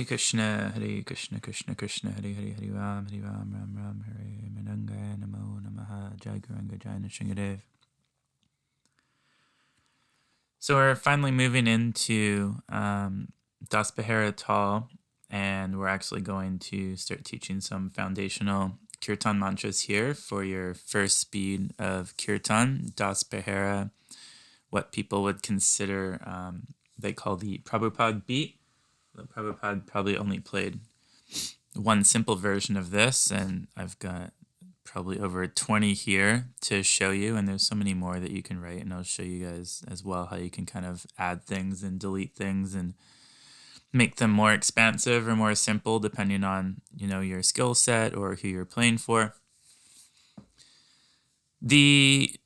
Krishna, Krishna, Krishna, Hare Ram, Ram, Hare Mridanga, Namo Namaha, Jai Guranga, Jai Nishingadev. So we're finally moving into Das Behara Tal, and we're actually going to start teaching some foundational kirtan mantras here for your first speed of kirtan, Das Behara, what people would consider, they call the Prabhupada Beat. The Prabhupada probably only played one simple version of this, and I've got probably over 20 here to show you, and there's so many more that you can write, and I'll show you guys as well how you can kind of add things and delete things and make them more expansive or more simple depending on, your skill set or who you're playing for. The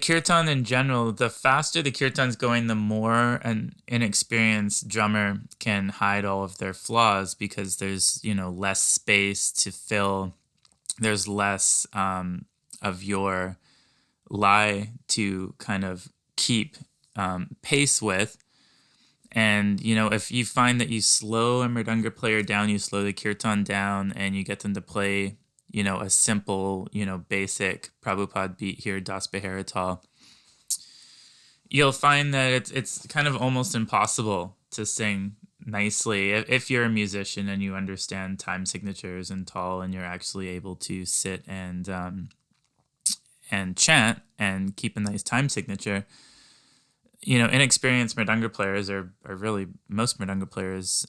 kirtan in general, the faster the kirtan's going, the more an inexperienced drummer can hide all of their flaws, because there's, less space to fill. There's less of your lie to kind of keep pace with. And, if you find that you slow a mridanga player down, you slow the kirtan down, and you get them to play, a simple, basic Prabhupada beat here, Das Behara Tal, you'll find that it's kind of almost impossible to sing nicely if you're a musician and you understand time signatures and tal, and you're actually able to sit and chant and keep a nice time signature. Inexperienced mridanga players, or really most mridanga players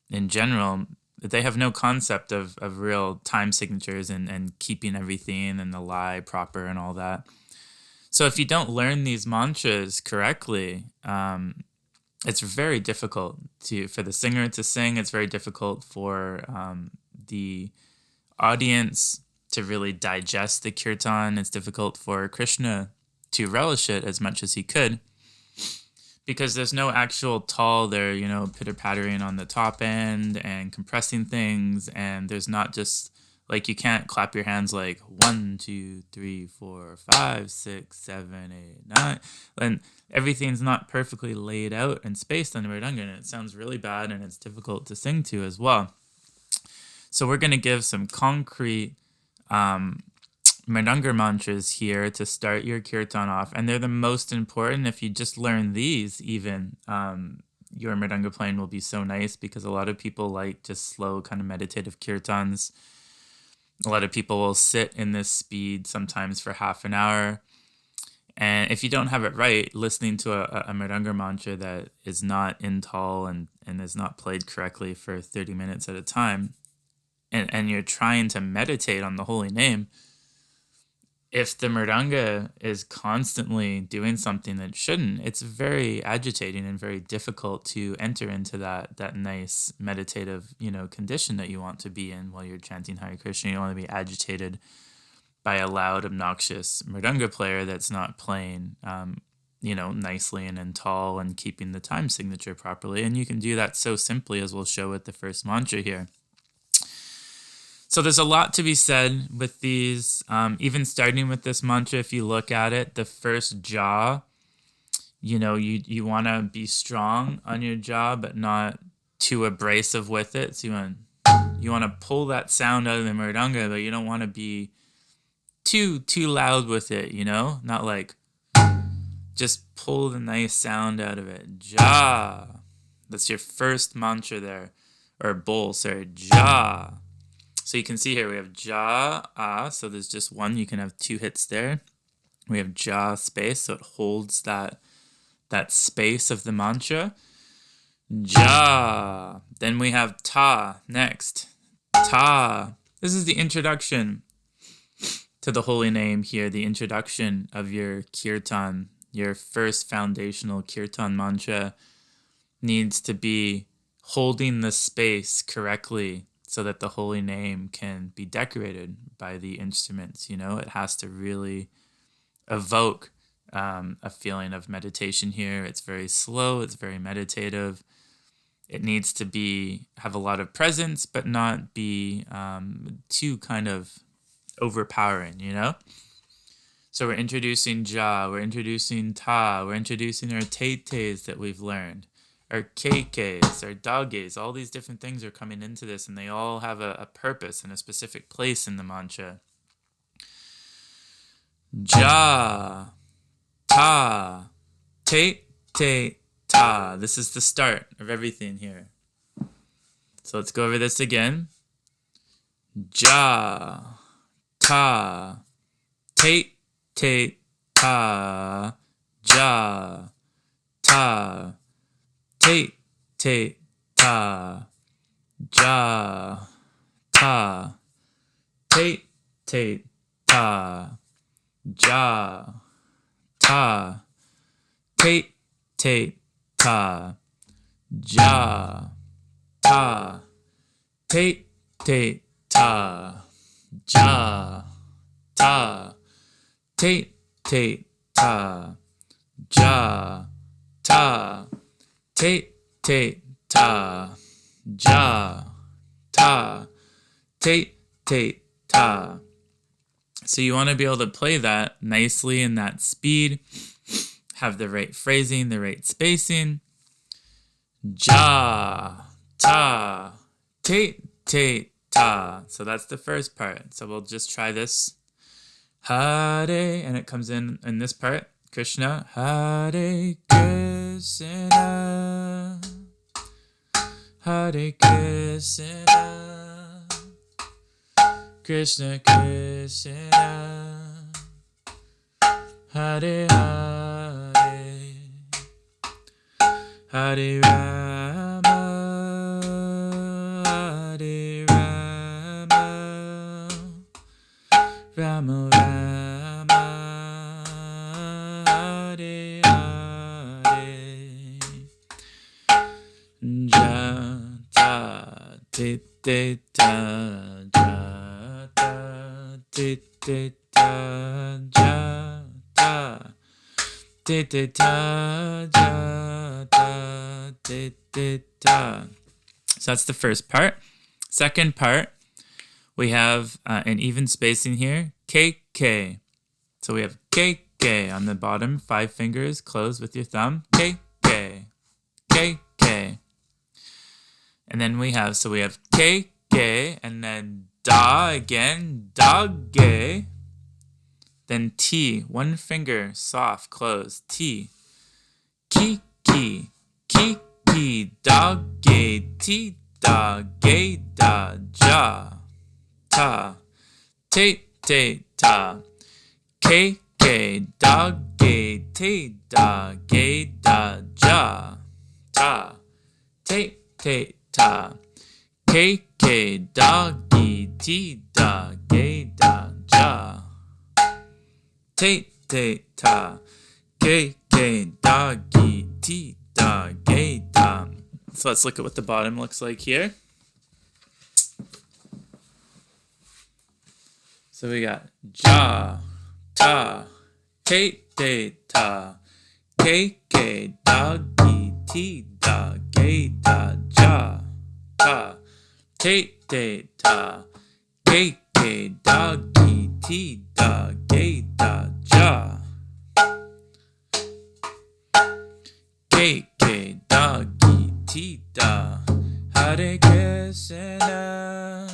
in general, they have no concept of real time signatures and keeping everything and the lie proper and all that. So if you don't learn these mantras correctly, it's very difficult for the singer to sing. It's very difficult for the audience to really digest the kirtan. It's difficult for Krishna to relish it as much as he could, because there's no actual tal there, pitter-pattering on the top end and compressing things, and there's not just, like, you can't clap your hands like 1, 2, 3, 4, 5, 6, 7, 8, 9, and everything's not perfectly laid out and spaced on the mridanga, and it sounds really bad, and it's difficult to sing to as well. So we're going to give some concrete mridanga mantras here to start your kirtan off, and they're the most important. If you just learn these, even your mridanga playing will be so nice, because a lot of people like just slow kind of meditative kirtans. A lot of people will sit in this speed sometimes for half an hour, and if you don't have it right, listening to a mridanga mantra that is not in tal and is not played correctly for 30 minutes at a time, and you're trying to meditate on the holy name, if the mridanga is constantly doing something that shouldn't, it's very agitating and very difficult to enter into that nice meditative, condition that you want to be in while you're chanting Hare Krishna. You don't want to be agitated by a loud, obnoxious mridanga player that's not playing, nicely and in tal and keeping the time signature properly. And you can do that so simply, as we'll show with the first mantra here. So there's a lot to be said with these, even starting with this mantra. If you look at it, the first jaw, you want to be strong on your jaw, but not too abrasive with it. So you want to pull that sound out of the mridanga, but you don't want to be too loud with it, not like, just pull the nice sound out of it. Ja. That's your first mantra there, or bowl, sorry, ja. So you can see here we have ja, ah, so there's just one. You can have 2 hits there. We have ja space, so it holds that space of the mantra. Ja. Then we have ta next. Ta. This is the introduction to the holy name here, the introduction of your kirtan. Your first foundational kirtan mantra needs to be holding the space correctly, so that the holy name can be decorated by the instruments. It has to really evoke a feeling of meditation here. It's very slow. It's very meditative. It needs to have a lot of presence, but not be too kind of overpowering, So we're introducing ja, we're introducing ta, we're introducing our tetes that we've learned. or KKs or dogges. All these different things are coming into this, and they all have a purpose and a specific place in the mantra. Ja, ta, te, te, ta. This is the start of everything here. So let's go over this again. Ja, ta, te, te, ta, ja, ta, te, te, ta, ja, ta, te, te, ta, ja, ta, te, te, ta, ja, ta, te, te, ta, ja, ta, te, te, ta, ja, ta, te, te, ta, ja, ta, te, te, ta. So you want to be able to play that nicely in that speed, have the right phrasing, the right spacing. Ja, ta, te, te, ta. So that's the first part. So we'll just try this. Hare, and it comes in this part. Krishna, Hare Krishna, Hare Krishna, Krishna Krishna, Hare Hare, Hare Rama, Hare Rama, Rama Rama, Hare Hare, Ja ta te te ta, ja ta te te ta, ja ta te te ta, ja ta te te ta. So that's the first part. Second part, we have an even spacing here, K, K. So we have K, K on the bottom, 5 fingers, close with your thumb, K, K, K, K. And then we have K, K, and then Da again, Da, Ge. Then T, 1 finger, soft, close, T. Ki, Ki, Ki, Ki, Da, Ge, Ti, Da, Ge, Da, Ja. Ta, te, te, ta, ke, ke, da, ge, te, da, ge, da, ja, ta, te, te, ta, ke, ke, da, ge, ti, da, ge, da, ja, te, te, ta, ke, ke, da, ge, ti, da, ge, da. So let's look at what the bottom looks like here. So we got ja, ta, te, te, ta, ke, ke, da, gi, ti, da, ge, da, ja, ta, te, te, ta, ke, ke, da, gi, ti, da, ge, da, ja, ke, ke, da, gi, ti, da, Hare Krishna,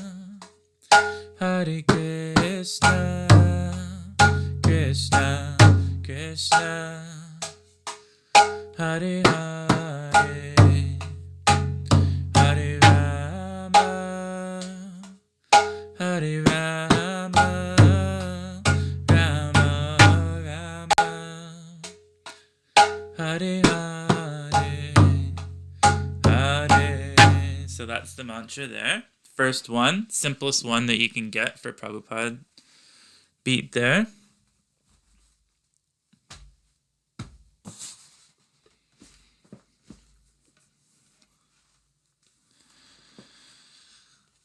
Hare Krishna, Krishna, Krishna, Hare Hare, Hare Rama, Hare Rama, Rama Rama, Hare Hare, Hare. So that's the mantra there. First one, simplest one that you can get for Prabhupada Beat there.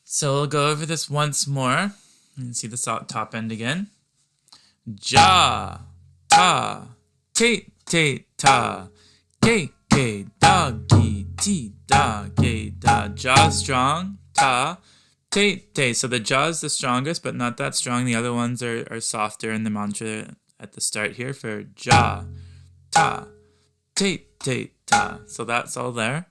So we'll go over this once more. You can see the top end again. Ja, ta, te, te, ta, ke, ke, da, gi, ti, da, ge, da. Ja strong, ta, te, te. So the ja is the strongest, but not that strong. The other ones are softer in the mantra at the start here for ja, ta, te, te, ta. So that's all there.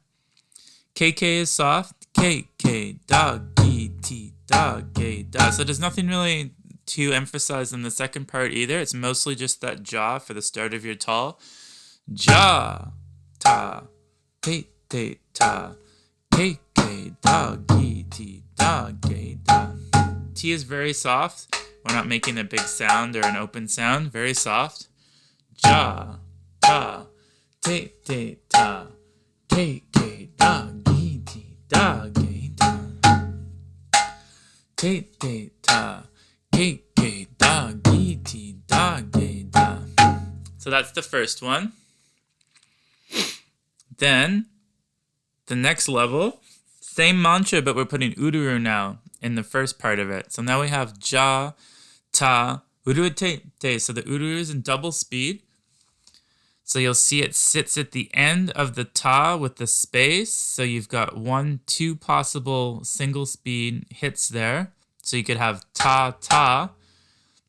KK is soft. KK, dog, ti, dog, da. So there's nothing really to emphasize in the second part either. It's mostly just that jaw for the start of your tall. Ja, ta, te, ta. KK, dog, ti, dog, da. T is very soft. We're not making a big sound or an open sound. Very soft. Ja, ta, te, ta. KK, dog, ti, dog, da. Te, ta. KK, dog, ti, dog, da. So that's the first one. Then, the next level, same mantra, but we're putting ururu now in the first part of it. So now we have ja, ta, ururu te. So the ururu is in double speed. So you'll see it sits at the end of the ta with the space. So you've got 2 possible single speed hits there. So you could have ta, ta.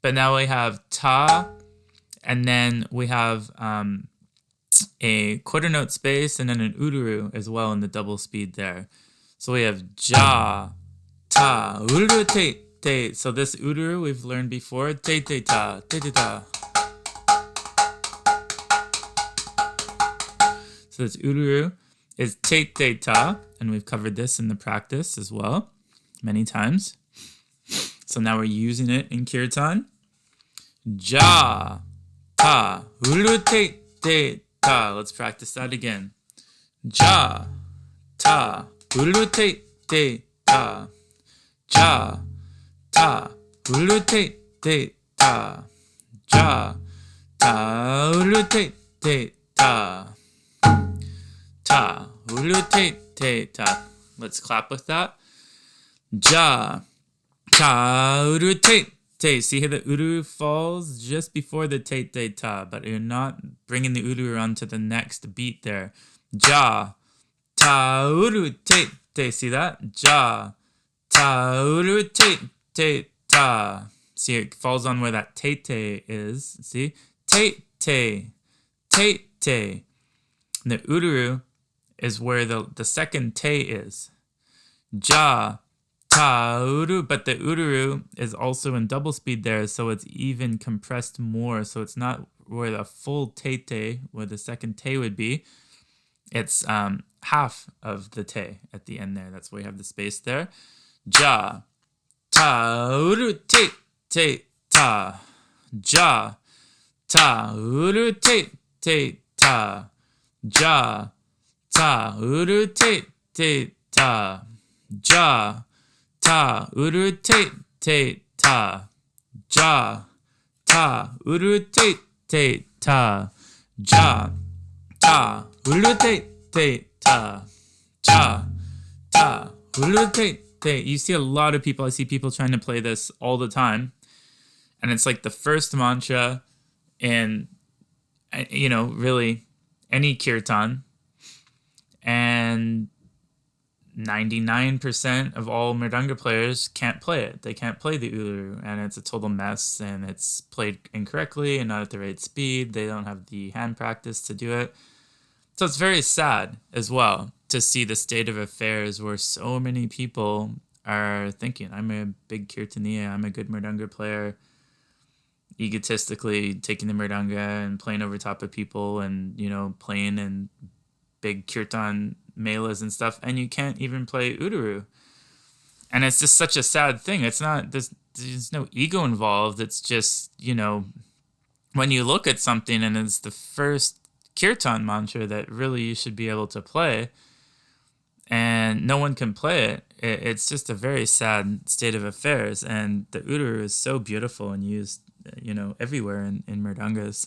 But now we have ta, and then we have a quarter note space and then an ururu as well in the double speed there. So we have ja, ta, ururu te. So this ururu we've learned before. Te ta, ta. So this ururu is te ta, and we've covered this in the practice as well many times. So now we're using it in kirtan. Ja, ta, ururu te ta. Let's practice that again. Ja, ta, ururu te ta. Ja, ta, ururu te ta. Ja, ta, ururu te ta. Ta, ururu te ta. Let's clap with that. Ja, ta, ururu te. See how the ururu falls just before the te ta, but you're not bringing the ururu onto the next beat there. Ja, ta, ururu te. See that? Ja, ta, ururu te ta. See, it falls on where that te is. See? Te. And the ururu is where the second te is. Ja, ta, ururu. But the ururu is also in double speed there, so it's even compressed more. So it's not where the full te, where the second te would be. It's half of the te at the end there. That's why we have the space there. Ja, ta, ururu te ta. Ja, ta, ururu te ta. Ja, ta, ururu te ta. Ja, ta, ururu te ta. Ja, ta, ururu te ta. Ja, ta, ururu te ta. Ja, ta, ururu te. You see a lot of people, I see people trying to play this all the time. And it's like the first mantra in, really any kirtan. And 99% of all Mridanga players can't play it. They can't play the ururu, and it's a total mess, and it's played incorrectly and not at the right speed. They don't have the hand practice to do it. So it's very sad as well to see the state of affairs where so many people are thinking, I'm a big kirtaniya, I'm a good Mridanga player, egotistically taking the Mridanga and playing over top of people and, playing in big kirtan melas and stuff, and you can't even play ururu. And it's just such a sad thing. It's not, there's no ego involved. It's just, when you look at something and it's the first kirtan mantra that really you should be able to play, and no one can play it, it's just a very sad state of affairs. And the ururu is so beautiful and used, everywhere in Mridangas.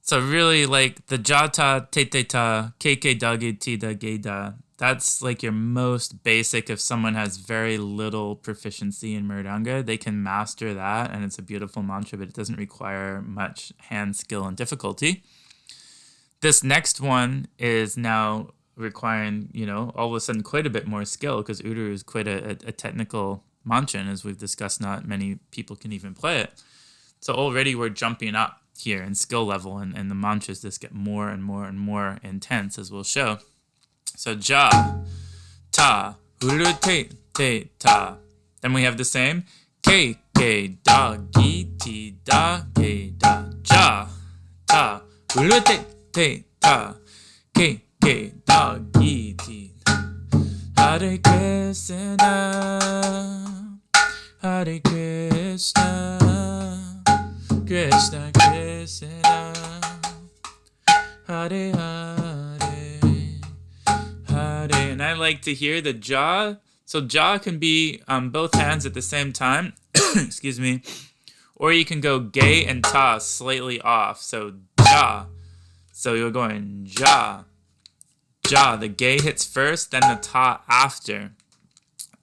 So really, like the jata, teteta, keke dage tida geda, that's like your most basic. If someone has very little proficiency in Mridanga, they can master that, and it's a beautiful mantra, but it doesn't require much hand skill and difficulty. This next one is now requiring, all of a sudden quite a bit more skill, because ururu is quite a technical mantra, and as we've discussed, not many people can even play it. So already we're jumping up here in skill level, and the mantras just get more and more and more intense, as we'll show. So ja, ta, uru te, te, ta. Then we have the same ke, da, gi, ti, da, ge, da, ja, ta, uru te, te, ta, ke, da, gi, ti. Hare Krishna, Hare Krishna, Krishna Krishna, Hare Hare, Hare. And I like to hear the ja. So ja can be both hands at the same time, excuse me, or you can go ge and ta slightly off. So ja. So you're going ja, ja. The ge hits first, then the ta after.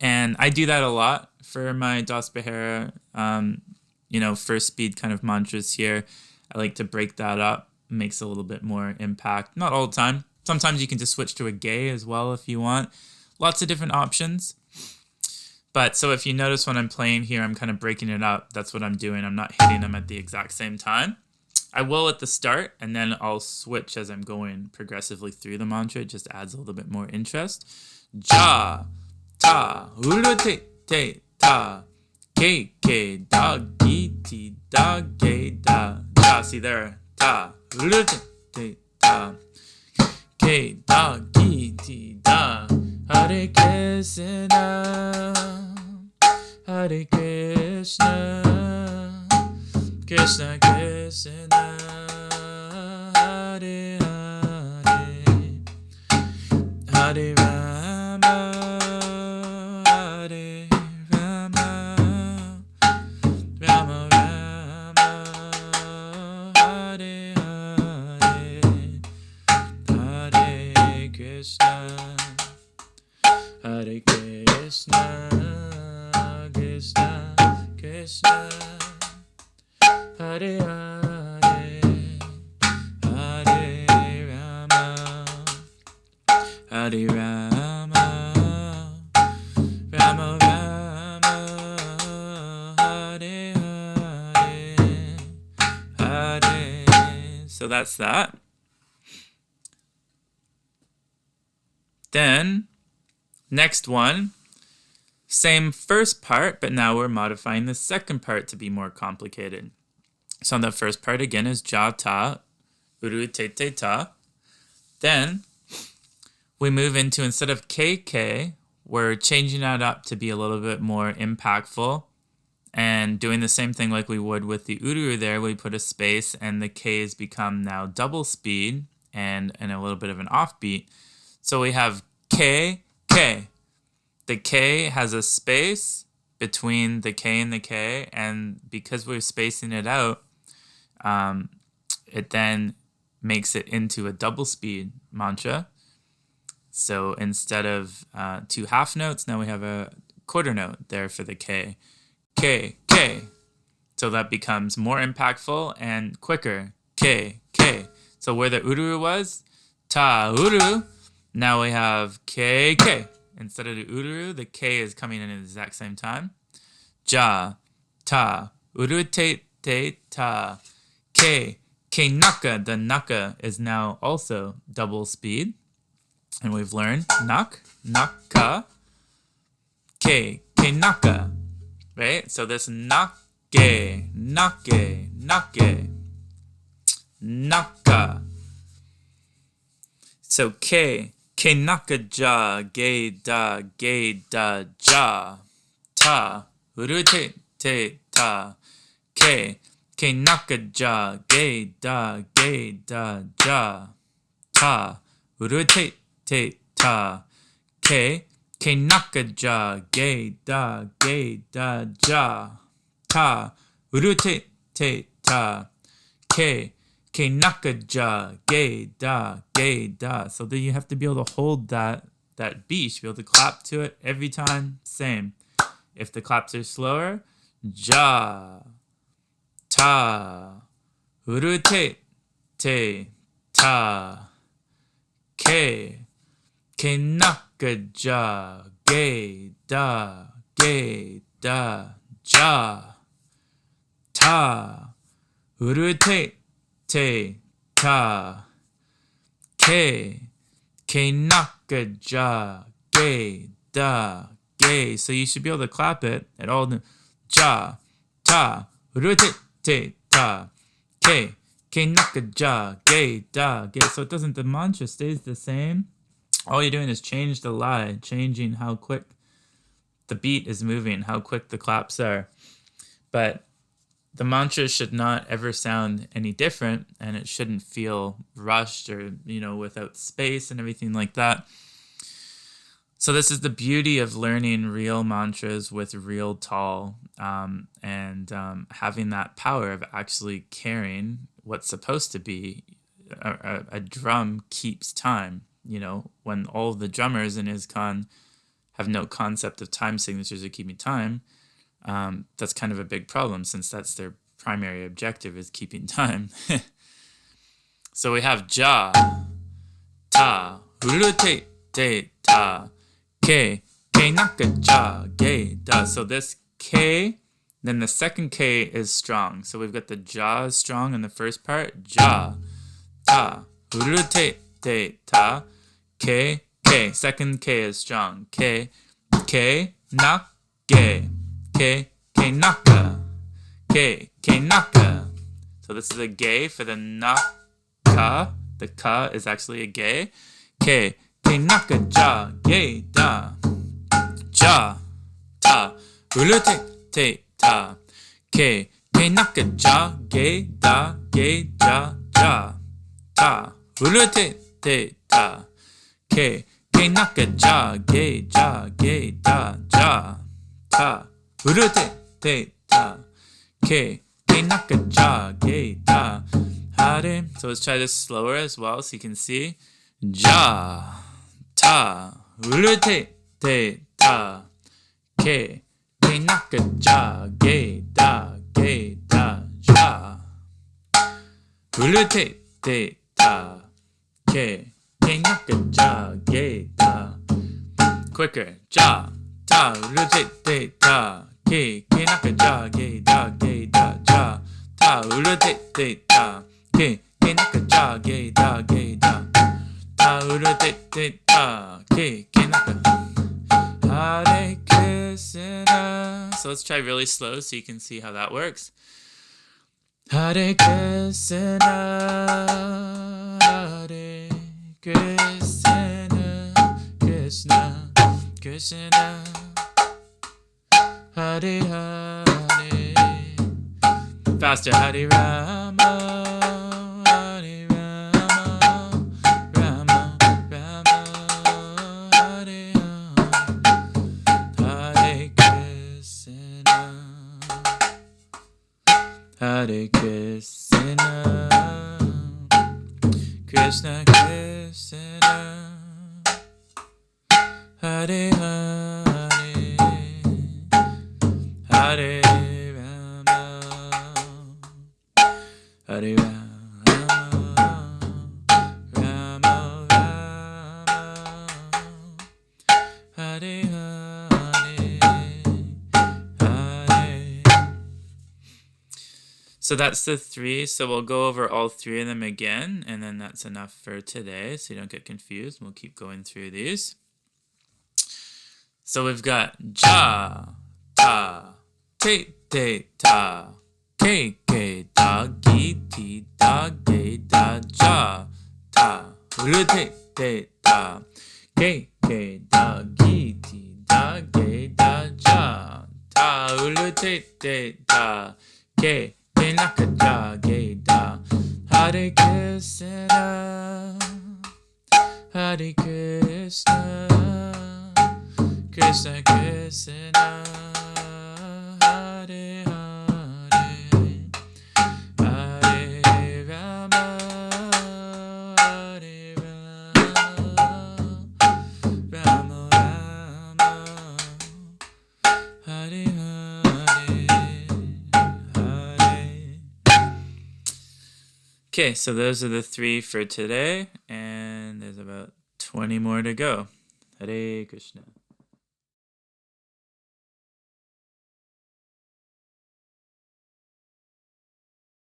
And I do that a lot for my Das Behara, first speed kind of mantras here. I like to break that up. It makes a little bit more impact. Not all the time. Sometimes you can just switch to a ge as well if you want. Lots of different options. But so if you notice when I'm playing here, I'm kind of breaking it up. That's what I'm doing. I'm not hitting them at the exact same time. I will at the start, and then I'll switch as I'm going progressively through the mantra. It just adds a little bit more interest. Ja, ta, uru te, te, ta, ke, da, gi, ti, da, ge, da, ja. See there, ta, uru te, te, ta, ke, da, gi, ti, da. Hare Krishna, Hare Krishna, Krishna Krishna, Hare Hare, Hare Rama, Hare Rama, Rama Rama, Hare Hare, Hare Krishna, Hare Krishna, Krishna Krishna, Hare Hare, Hare Rama, Hare Rama, Rama Rama, Hare Hare, Hare. So that's that. Then, next one, same first part, but now we're modifying the second part to be more complicated. So the first part again is ja, ta, uru, te, te, ta. Then we move into, instead of ke, we're changing that up to be a little bit more impactful and doing the same thing like we would with the uru there. We put a space and the k's become now double speed and a little bit of an offbeat. So we have ke. The K has a space between the K and the K, and because we're spacing it out, it then makes it into a double speed mantra. So instead of 2 half notes, now we have a quarter note there for the K. K, K. So that becomes more impactful and quicker. K, K. So where the uru was, ta, uru, now we have K, K. Instead of the uru, the K is coming in at the exact same time. Ja, ta, uru te, te, ta, ke, naka. The naka is now also double speed. And we've learned nak, naka, ke, naka. Right? So this nake, naka. So ke naka ja, ge da, ja. Ta, uru te, te, ta. Ke naka ja, ge da, ja. Ta, uru te, te, ta. Ke naka ja, ge da, ja. Ta, uru te, te, ta. Ke naka ja, ge da. So then you have to be able to hold that beat. You should be able to clap to it every time. Same. If the claps are slower, ja, ta, uru te, te, ta. Ke naka ja, ge da, ja. Ta, uru te, te, ta. Ke, ke naka ja, ge, da, ge. So you should be able to clap it at all the ja, ta, ru te, ta, ke naka ja, ge, da, ge. So it doesn't, the mantra stays the same. All you're doing is change the lie, changing how quick the beat is moving, how quick the claps are. But the mantra should not ever sound any different, and it shouldn't feel rushed or, without space and everything like that. So this is the beauty of learning real mantras with real tal, and having that power of actually carrying what's supposed to be a drum keeps time. When all of the drummers in ISKCON have no concept of time signatures or keeping time, that's kind of a big problem, since that's their primary objective, is keeping time. So we have ja, ta, ulu te, ta, ke naka ja, ge, da. So this ke, then the second k is strong. So we've got the ja is strong in the first part, ja, ta, ulu te, ta, ke. Second k is strong, ke, na, ge. Ke naka, ke naka. So this is a ge for the naka. The ka is actually a ge. Ke naka ja, ge, da. Ja, ta, ulu te, ta. Ke naka ja, ge, da, ge, ja, ja. Ta, ulu te, ta. Ke naka ja, ge, ja, ge, da, ja. Ta, uru te, ta. Ke naka ja, ge, da. Hare. So let's try this slower as well so you can see. Ja, ta, uru te, ta. Ke naka ja, ge, da, ja. Uru te, ta. Ke naka ja, ge, da. Quicker. Ja, ta, uru te, ta. Ke naka ja, ge, da, ja. Ta, uru te, ta. Ke naka ja, ge, da, ta, uru te, ta. Ke naka. Hare Krishna. So let's try really slow so you can see how that works. Hare Krishna, Hare Krishna, Krishna, Krishna, Hare Hare. Faster. Hare Rama, Hare Rama, Rama, Rama, Hare Hare. Hare Krishna, Hare Krishna, Krishna Krishna, Hare Hare, Hare Rama, Hare Rama, Rama Rama, Hare Hare, Hare. So that's the three. So we'll go over all three of them again, and then that's enough for today, so you don't get confused. We'll keep going through these. So we've got ja, ta, te, ta, ke, da, gi, ti, da, ge, da, ja, ta, uru, te, ta, ke, da, gi, ti, da, ge, da, ja, ta, uru, te, ta, ke naka ja, ge, da. Hare Krishna, Hare Krishna, Krishna Krishna, Hare Hare, Hare Rama, Hare Rama, Rama Rama, Hare Hare. Okay, so those are the three for today, and there's about 20 more to go. Hare Krishna.